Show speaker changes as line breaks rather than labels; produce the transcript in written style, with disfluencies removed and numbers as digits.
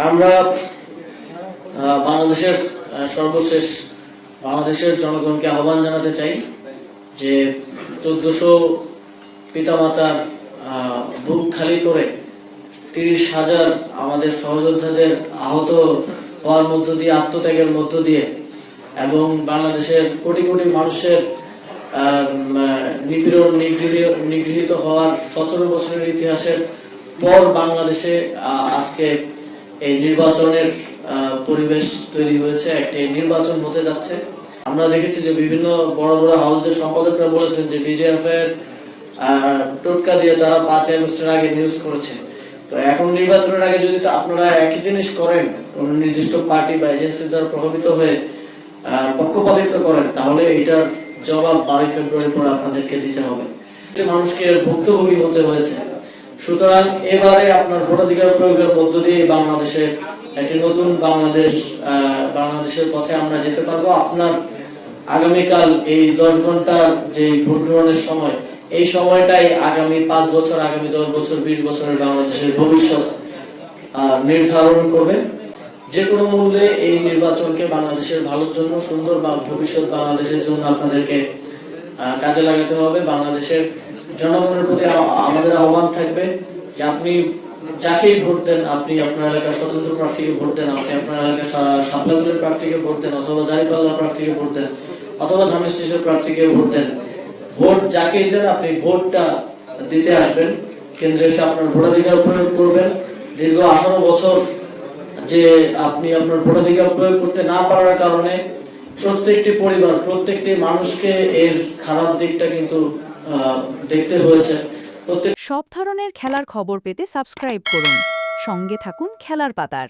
আমরা বাংলাদেশের সর্বশেষ বাংলাদেশের জনগণকে আহ্বান জানাতে চাই যে 1400 পিতামাতার বুক খালি করে 30,000 আমাদের সহযোদ্ধাদের আহত হওয়ার মধ্য দিয়ে, আত্মত্যাগের মধ্য দিয়ে এবং বাংলাদেশের কোটি কোটি মানুষের নিপীড়ন নিগৃহীত হওয়ার 17 বছরের ইতিহাসের পর বাংলাদেশে আজকে এই নির্বাচনের পরিবেশ তৈরি হয়েছে। একটি নির্বাচন হতে যাচ্ছে। আমরা দেখেছি যে বিভিন্ন বড় বড় হাউসের সম্পাদকরা বলেছেন যে ডিজিএফ এর টোটকা দিয়ে তারা 5 আগস্টের আগে নিউজ করেছে। তো এখন নির্বাচনের আগে যদি আপনারা একই জিনিস করেন, কোন নির্দিষ্ট পার্টি বা এজেন্সির দ্বারা প্রভাবিত হয়ে পক্ষপাতিত্ব করেন, তাহলে এটার জবাব 12 ফেব্রুয়ারি পর আপনাদেরকে দিতে হবে। মানুষকে ভুক্তভোগী হতে হয়েছে। সুতরাং এবারে আপনার ভোটাধিকার প্রয়োগের মধ্য দিয়ে বাংলাদেশের একটি নতুন বাংলাদেশের পথে আমরা যেতে পারবো। আপনার আগামীকাল এই 10 ঘন্টা যে ভোট গ্রহণের সময়, এই সময়টাই আগামী 5 বছর, আগামী 10 বছর, 20 বছরের বাংলাদেশের ভবিষ্যৎ নির্ধারণ করবে। যে কোনো মূল্যে এই নির্বাচনকে বাংলাদেশের ভালোর জন্য, সুন্দর বা ভবিষ্যৎ বাংলাদেশের জন্য আপনাদেরকে কাজে লাগাতে হবে। বাংলাদেশের জনগণের প্রতি আমাদের আহ্বান থাকবে যে আপনি যাকেই ভোট দেন, আপনি আপনার এলাকার স্বতন্ত্র প্রার্থীকে ভোট দেন, আপনি আপনার এলাকার শাপলাগুলের প্রার্থীকে ভোট দেন, অথবা দাঁড়িপাল্লার প্রার্থীকে ভোট দেন, অথবা ধানের প্রার্থীকে ভোট দেন। ভোট যাকেই দেন, আপনি ভোটটা দিতে আসবেন, কেন্দ্রে এসে আপনার ভোটাধিকার প্রয়োগ করবেন। দীর্ঘ 18 বছর যে আপনি আপনার ভোটাধিকার প্রয়োগ করতে না পারার কারণে প্রত্যেকটি পরিবার, প্রত্যেকটি মানুষকে এর খারাপ দিকটা কিন্তু দেখতে হয়েছে।
সব ধরনের খেলার খবর পেতে সাবস্ক্রাইব করুন। সঙ্গে থাকুন খেলার পাতার।